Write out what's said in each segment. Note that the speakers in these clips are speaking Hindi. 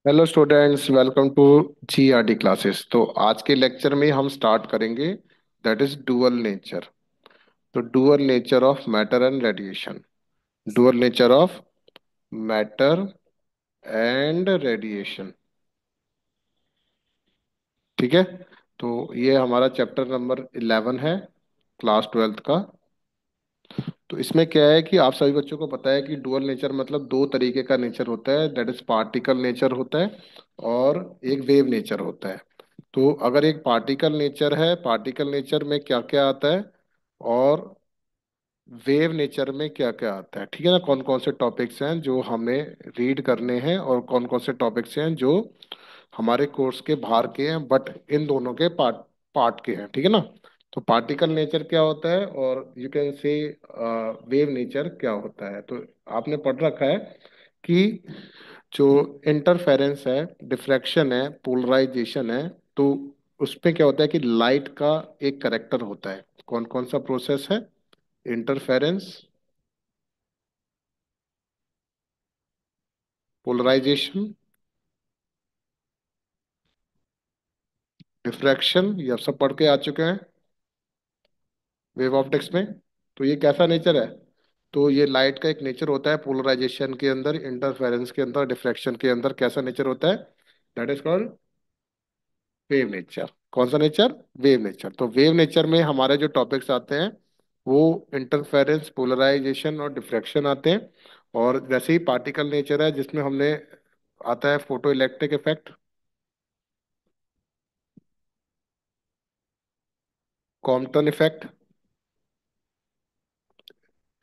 Hello students, welcome to GRD classes. तो आज के लेक्चर में हम स्टार्ट करेंगे, दैट इज डुअल नेचर। तो dual nature of matter and radiation. Dual nature of matter and radiation. ठीक है। तो ये हमारा चैप्टर नंबर 11 है, क्लास 12th का। तो इसमें क्या है कि आप सभी बच्चों को पता है कि डुअल नेचर मतलब दो तरीके का नेचर होता है, दैट इज पार्टिकल नेचर होता है और एक वेव नेचर होता है। तो अगर एक पार्टिकल नेचर है, पार्टिकल नेचर में क्या क्या आता है और वेव नेचर में क्या क्या आता है, ठीक है ना। कौन कौन से टॉपिक्स हैं जो हमें रीड करने हैं और कौन कौन से टॉपिक्स हैं जो हमारे कोर्स के बाहर के हैं, बट इन दोनों के पार्ट पार्ट के हैं, ठीक है ना। तो पार्टिकल नेचर क्या होता है और यू कैन से वेव नेचर क्या होता है। तो आपने पढ़ रखा है कि जो इंटरफेरेंस है, डिफ्रैक्शन है, पोलराइजेशन है, तो उसमें क्या होता है कि लाइट का एक करेक्टर होता है। कौन कौन सा प्रोसेस है? इंटरफेरेंस, पोलराइजेशन, डिफ्रैक्शन, ये सब पढ़ के आ चुके हैं वेव ऑप्टिक्स में। तो ये कैसा नेचर है? तो ये लाइट का एक नेचर होता है, पोलराइजेशन के अंदर, इंटरफेरेंस के अंदर, डिफ्रैक्शन के अंदर कैसा नेचर होता है? That is called wave nature. कौन सा नेचर? Wave nature. तो वेव नेचर में हमारे जो टॉपिक्स आते हैं वो इंटरफेरेंस, पोलराइजेशन और डिफ्रैक्शन आते हैं। और वैसे ही पार्टिकल नेचर है जिसमें हमने आता है photo electric effect, Compton effect,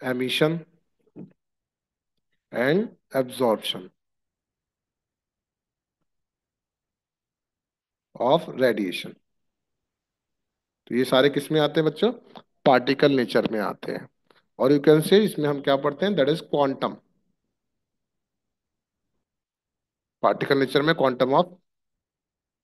emission and absorption of radiation. तो ये सारे किस में आते हैं बच्चों? पार्टिकल नेचर में आते हैं। और यू कैन से इसमें हम क्या पढ़ते हैं? That is quantum. Particle nature में क्वांटम ऑफ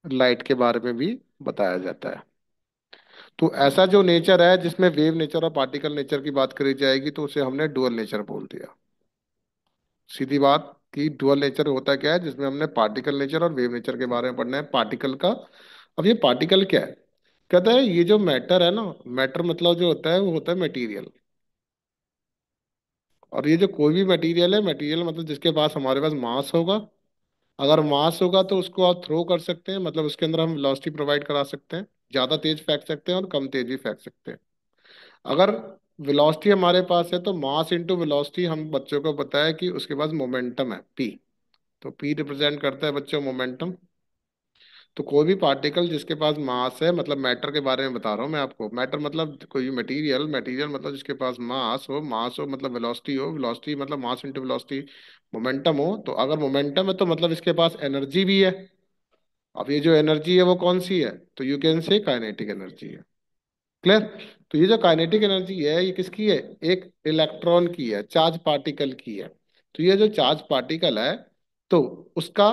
लाइट के बारे में भी बताया जाता है। तो ऐसा जो नेचर है जिसमें वेव नेचर और पार्टिकल नेचर की बात करी जाएगी तो उसे हमने डुअल नेचर बोल दिया। सीधी बात कि डुअल नेचर होता क्या है, जिसमें हमने पार्टिकल नेचर और वेव नेचर के बारे में पढ़ना है, पार्टिकल का। अब ये पार्टिकल क्या है? कहता है ये जो मैटर है ना, मैटर मतलब जो होता है वो होता है मटेरियल। और ये जो कोई भी मटेरियल है, मटेरियल मतलब जिसके पास हमारे पास मास होगा। अगर मास होगा तो उसको आप थ्रो कर सकते हैं, मतलब उसके अंदर हम वेलोसिटी प्रोवाइड करा सकते हैं। ज्यादा तेज फेंक सकते हैं और कम तेज भी फेंक सकते हैं। अगर वेलोसिटी हमारे पास है तो मास इंटू वेलोसिटी, हम बच्चों को पता है कि उसके पास मोमेंटम है पी। तो पी रिप्रेजेंट करता है बच्चों मोमेंटम। तो कोई भी पार्टिकल जिसके पास मास है, मतलब मैटर के बारे में बता रहा हूँ मैं आपको, मैटर मतलब कोई भी मटेरियल, मटेरियल मतलब जिसके पास मास हो मतलब वेलोसिटी हो, वेलोसिटी मतलब मास इंटू वेलोसिटी, मोमेंटम हो। तो अगर मोमेंटम है तो मतलब इसके पास एनर्जी भी है। अब ये जो एनर्जी है वो कौन सी है? तो यू कैन से काइनेटिक एनर्जी है। क्लियर? तो ये जो काइनेटिक एनर्जी है ये किसकी है? एक इलेक्ट्रॉन की है, चार्ज पार्टिकल की है। तो ये जो चार्ज पार्टिकल है, तो उसका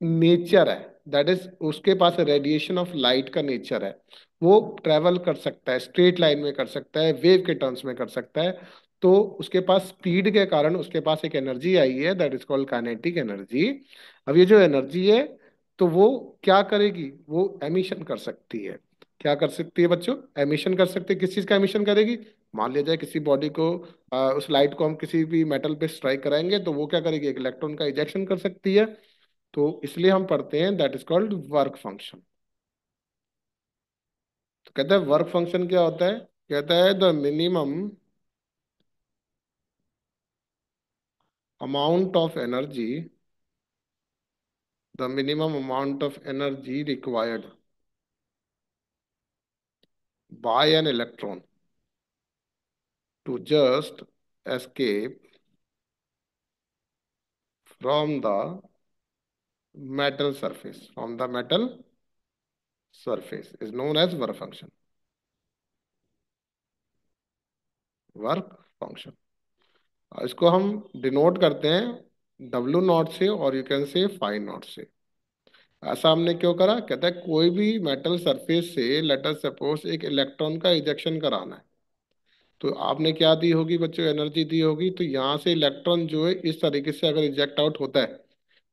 नेचर है, दैट इज उसके पास रेडिएशन ऑफ लाइट का नेचर है। वो ट्रेवल कर सकता है, स्ट्रेट लाइन में कर सकता है, वेव के टर्म्स में कर सकता है। तो उसके पास स्पीड के कारण उसके पास एक एनर्जी आई है, that is called kinetic energy. अब ये जो एनर्जी है तो वो क्या करेगी? वो एमिशन कर सकती है। क्या कर सकती है बच्चों? एमिशन कर सकती है। किस चीज का एमिशन करेगी? मान लिया जाए किसी बॉडी को, उस लाइट को हम किसी भी मेटल पे स्ट्राइक कराएंगे तो वो क्या करेगी? एक इलेक्ट्रॉन का इजेक्शन कर सकती है। तो इसलिए हम पढ़ते हैं that is called work function. तो कहता है वर्क फंक्शन क्या होता है? कहता है the minimum amount of energy, the minimum amount of energy required by an electron to just escape from the metal surface, from the metal surface is known as work function। Work function इसको हम डिनोट करते हैं डब्ल्यू नॉट से और you can say phi naught से। ऐसा हमने क्यों करा? कहता है कोई भी मेटल सरफेस से लेट अस सपोज एक इलेक्ट्रॉन का इजेक्शन कराना है। तो आपने क्या दी होगी बच्चों? एनर्जी दी होगी। तो यहाँ से इलेक्ट्रॉन जो है इस तरीके से अगर इजेक्ट आउट होता है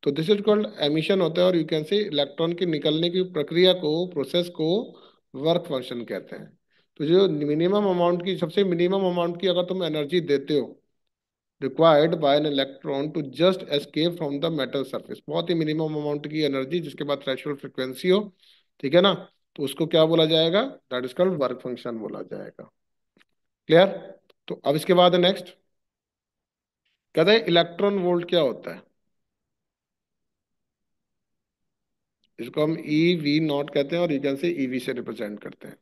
तो दिस इज कॉल्ड एमिशन होता है, और यू कैन से इलेक्ट्रॉन की निकलने की प्रक्रिया को, प्रोसेस को वर्क फंक्शन कहते हैं। तो जो मिनिमम अमाउंट की, सबसे मिनिमम अमाउंट की अगर तुम एनर्जी देते हो required by an electron to just escape from the metal surface, बहुत ही मिनिमम अमाउंट की एनर्जी जिसके बाद थ्रेशोल्ड फ्रिक्वेंसी हो, ठीक है ना, तो उसको क्या बोला जाएगा, that is called work function बोला जाएगा। क्लियर? तो अब इसके बाद नेक्स्ट कहते हैं इलेक्ट्रॉन वोल्ट क्या होता है। इसको हम ई वी नॉट कहते हैं, और यू कैन से ईवी से रिप्रेजेंट करते हैं।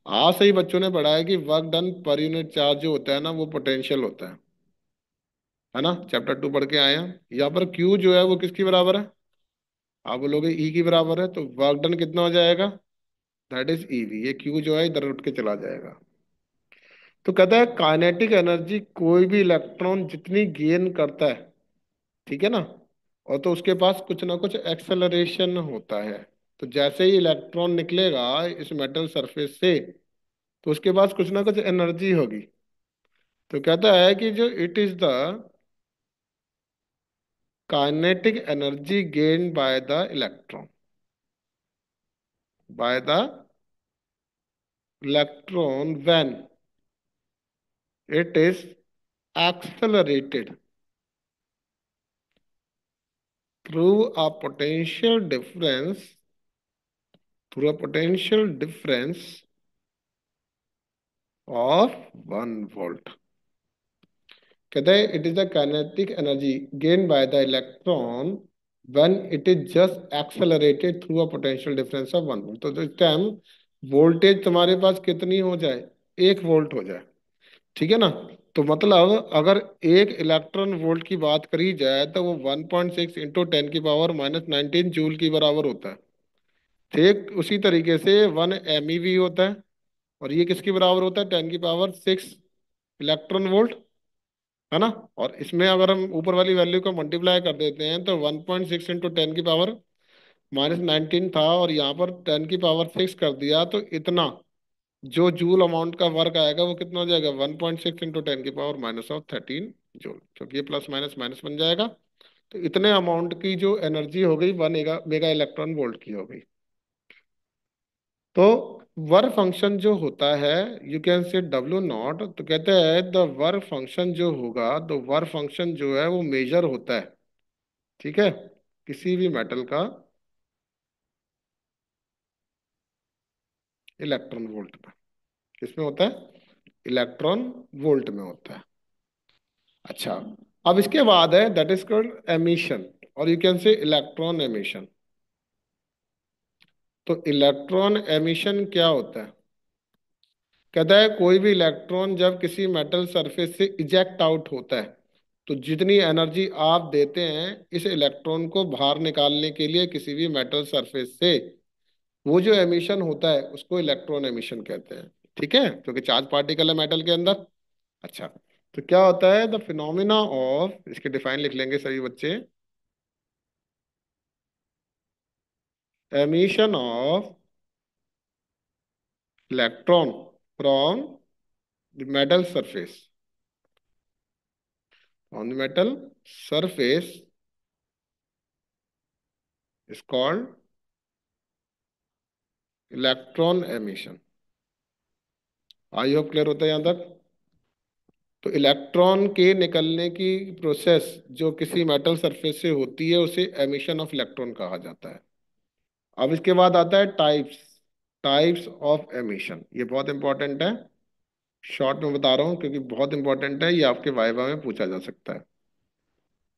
आज से ही बच्चों ने पढ़ा है कि work done per unit charge जो होता है ना, वो पोटेंशियल होता है ना, चैप्टर 2 पढ़ के आए हैं। यहाँ पर क्यू जो है वो किसकी बराबर है, आप बोलोगे ई की बराबर है, तो वर्क डन कितना हो जाएगा, दैट इज ईवी। ये क्यू जो है इधर उठ के चला जाएगा। तो कहता है काइनेटिक एनर्जी कोई भी इलेक्ट्रॉन जितनी गेन करता है, ठीक है ना, और तो उसके पास कुछ ना कुछ एक्सेलरेशन होता है। तो जैसे ही इलेक्ट्रॉन निकलेगा इस मेटल सरफेस से, तो उसके पास कुछ ना कुछ एनर्जी होगी। तो कहता है कि जो it is the kinetic energy gained by the electron, by the electron when it is accelerated through a potential difference, through a potential difference of 1 volt। कहते हैं it is the kinetic energy gain by the electron when it is just accelerated through a potential difference of 1 volt. तो इस टाइम वोल्टेज तुम्हारे पास कितनी हो जाए, 1 वोल्ट हो जाए, ठीक है ना। तो मतलब अगर एक इलेक्ट्रॉन वोल्ट की बात करी जाए तो वो 1.6 इंटू 10 की पावर -19 जूल की बराबर होता है। ठीक उसी तरीके से 1 MeV होता है, और ये किसकी बराबर होता है, 10 की पावर 6 इलेक्ट्रॉन वोल्ट, है ना। और इसमें अगर हम ऊपर वाली वैल्यू को मल्टीप्लाई कर देते हैं तो 1.6 इंटू 10 की पावर -19 था, और यहाँ पर 10 की पावर 6 कर दिया, तो इतना जो जूल अमाउंट का वर्क आएगा वो कितना हो जाएगा, 1.6 इंटू 10 की पावर -13 जूल, क्योंकि ये प्लस माइनस माइनस बन जाएगा। तो इतने अमाउंट की जो एनर्जी हो गई 1 मेगा इलेक्ट्रॉन वोल्ट की हो गई। तो वर्क फंक्शन जो होता है, यू कैन से W0, तो कहते हैं द वर्क फंक्शन जो होगा, तो वर्क फंक्शन जो है वो मेजर होता है, ठीक है, किसी भी मेटल का इलेक्ट्रॉन वोल्ट में। किसमें होता है, इलेक्ट्रॉन वोल्ट में होता है। अच्छा, अब इसके बाद है दैट इज कॉल्ड एमिशन, और यू कैन से इलेक्ट्रॉन एमिशन। तो इलेक्ट्रॉन एमिशन क्या होता है, कहता है कोई भी इलेक्ट्रॉन जब किसी मेटल सरफेस से इजेक्ट आउट होता है, तो जितनी एनर्जी आप देते हैं इस इलेक्ट्रॉन को बाहर निकालने के लिए किसी भी मेटल सरफेस से, वो जो एमिशन होता है उसको इलेक्ट्रॉन एमिशन कहते हैं, ठीक है, क्योंकि चार्ज पार्टिकल है मेटल के अंदर। अच्छा, तो क्या होता है द फिनोमिना ऑफ, इसके डिफाइन लिख लेंगे सभी बच्चे, emission of electron from the metal surface, on the metal surface is called electron emission. I hope clear होता है यहाँ तक। तो इलेक्ट्रॉन के निकलने की प्रोसेस जो किसी मेटल सरफेस से होती है उसे एमिशन ऑफ इलेक्ट्रॉन कहा जाता है। अब इसके बाद आता है टाइप्स, टाइप्स ऑफ एमिशन, ये बहुत इंपॉर्टेंट है, शॉर्ट में बता रहा हूँ क्योंकि बहुत इंपॉर्टेंट है, ये आपके वाइवा में पूछा जा सकता है।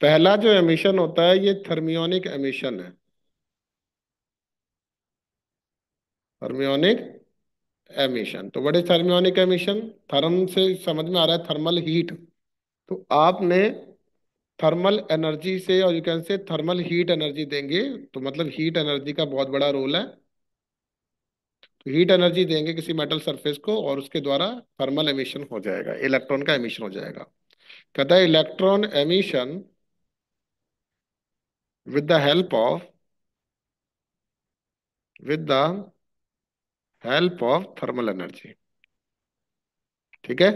पहला जो एमिशन होता है ये थर्मियोनिक एमिशन है, थर्मियोनिक एमिशन। तो what is thermionic emission, therm से समझ में आ रहा है थर्मल हीट। तो आपने थर्मल एनर्जी से, और यू कैन से थर्मल हीट एनर्जी देंगे, तो मतलब हीट एनर्जी का बहुत बड़ा रोल है। तो हीट एनर्जी देंगे किसी मेटल सरफेस को और उसके द्वारा थर्मल एमिशन हो जाएगा, इलेक्ट्रॉन का एमिशन हो जाएगा। कहता है electron emission with the help of, with the help of thermal energy, ठीक है।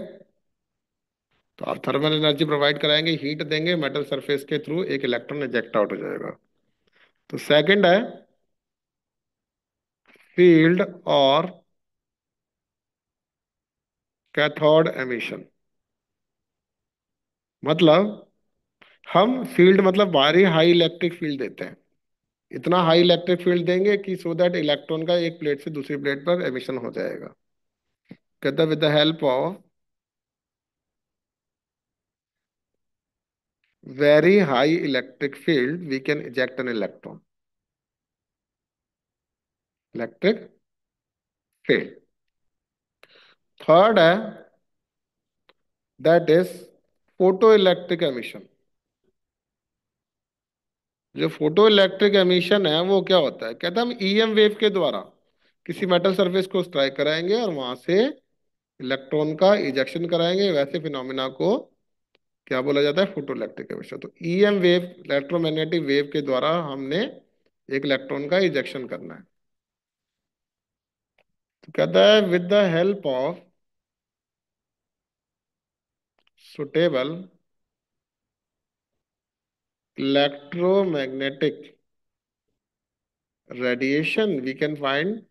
तो आप थर्मल एनर्जी प्रोवाइड कराएंगे, हीट देंगे, मेटल सरफेस के थ्रू एक इलेक्ट्रॉन इजेक्ट आउट हो जाएगा। तो सेकंड है फील्ड और कैथोड एमिशन। मतलब हम फील्ड मतलब बाहरी हाई इलेक्ट्रिक फील्ड देते हैं, इतना हाई इलेक्ट्रिक फील्ड देंगे कि सो दैट इलेक्ट्रॉन का एक प्लेट से दूसरी प्लेट पर एमिशन हो जाएगा। कहता है with the help of very high electric field we can eject an electron. Electric field. Third है that is photo electric emission. जो फोटो इलेक्ट्रिक एमिशन है वो क्या होता है, कहता है हम ईएम वेव के द्वारा किसी मेटल सरफेस को स्ट्राइक कराएंगे और वहां से इलेक्ट्रॉन का इजेक्शन कराएंगे, वैसे फिनोमिना को क्या बोला जाता है, फोटो इलेक्ट्रिक एमिशन। तो ईएम वेव, इलेक्ट्रोमैग्नेटिक वेव के द्वारा हमने एक इलेक्ट्रॉन का इजेक्शन करना है। तो कहता है with the help of suitable electromagnetic radiation we can find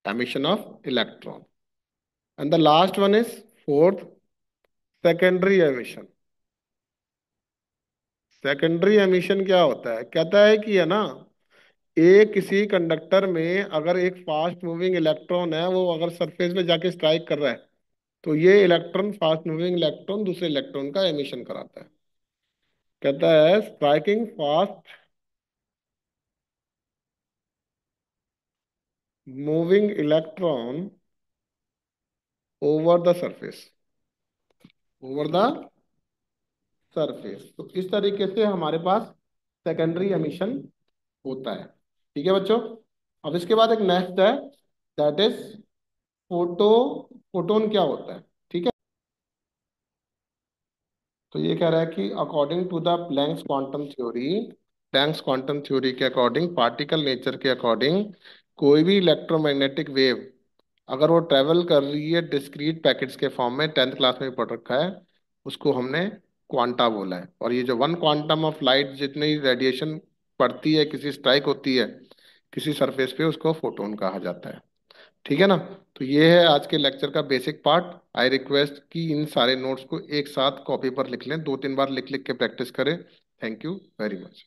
emission of electron. And the last one is fourth, secondary emission। Secondary emission क्या होता है, कहता है कि है ना, एक किसी कंडक्टर में अगर एक फास्ट मूविंग इलेक्ट्रॉन है, वो अगर सरफेस में जाके स्ट्राइक कर रहा है, तो ये इलेक्ट्रॉन, फास्ट मूविंग इलेक्ट्रॉन दूसरे इलेक्ट्रॉन का एमिशन कराता है। कहता है striking fast moving electron over the surface, over the surface. तो इस तरीके से हमारे पास सेकेंडरी एमिशन होता है। ठीक है बच्चों। अब इसके बाद एक नेक्स्ट है, दैट इज फोटो, फोटोन क्या होता है। ठीक है। तो ये कह रहा है कि according to the Planck's quantum theory, Planck's quantum theory के अकॉर्डिंग, पार्टिकल नेचर के अकॉर्डिंग, कोई भी इलेक्ट्रोमैग्नेटिक वेव अगर वो ट्रेवल कर रही है डिस्क्रीट पैकेट्स के फॉर्म में, 10th क्लास में पढ़ रखा है, उसको हमने क्वांटा बोला है। और ये जो 1 क्वांटम ऑफ लाइट जितनी रेडिएशन पड़ती है, किसी स्ट्राइक होती है किसी सरफेस पे, उसको फोटोन कहा जाता है। ठीक है ना। तो ये है आज के लेक्चर का बेसिक पार्ट। आई रिक्वेस्ट कि इन सारे नोट्स को एक साथ कॉपी पर लिख लें, 2-3 बार लिख लिख के प्रैक्टिस करें। Thank you very much.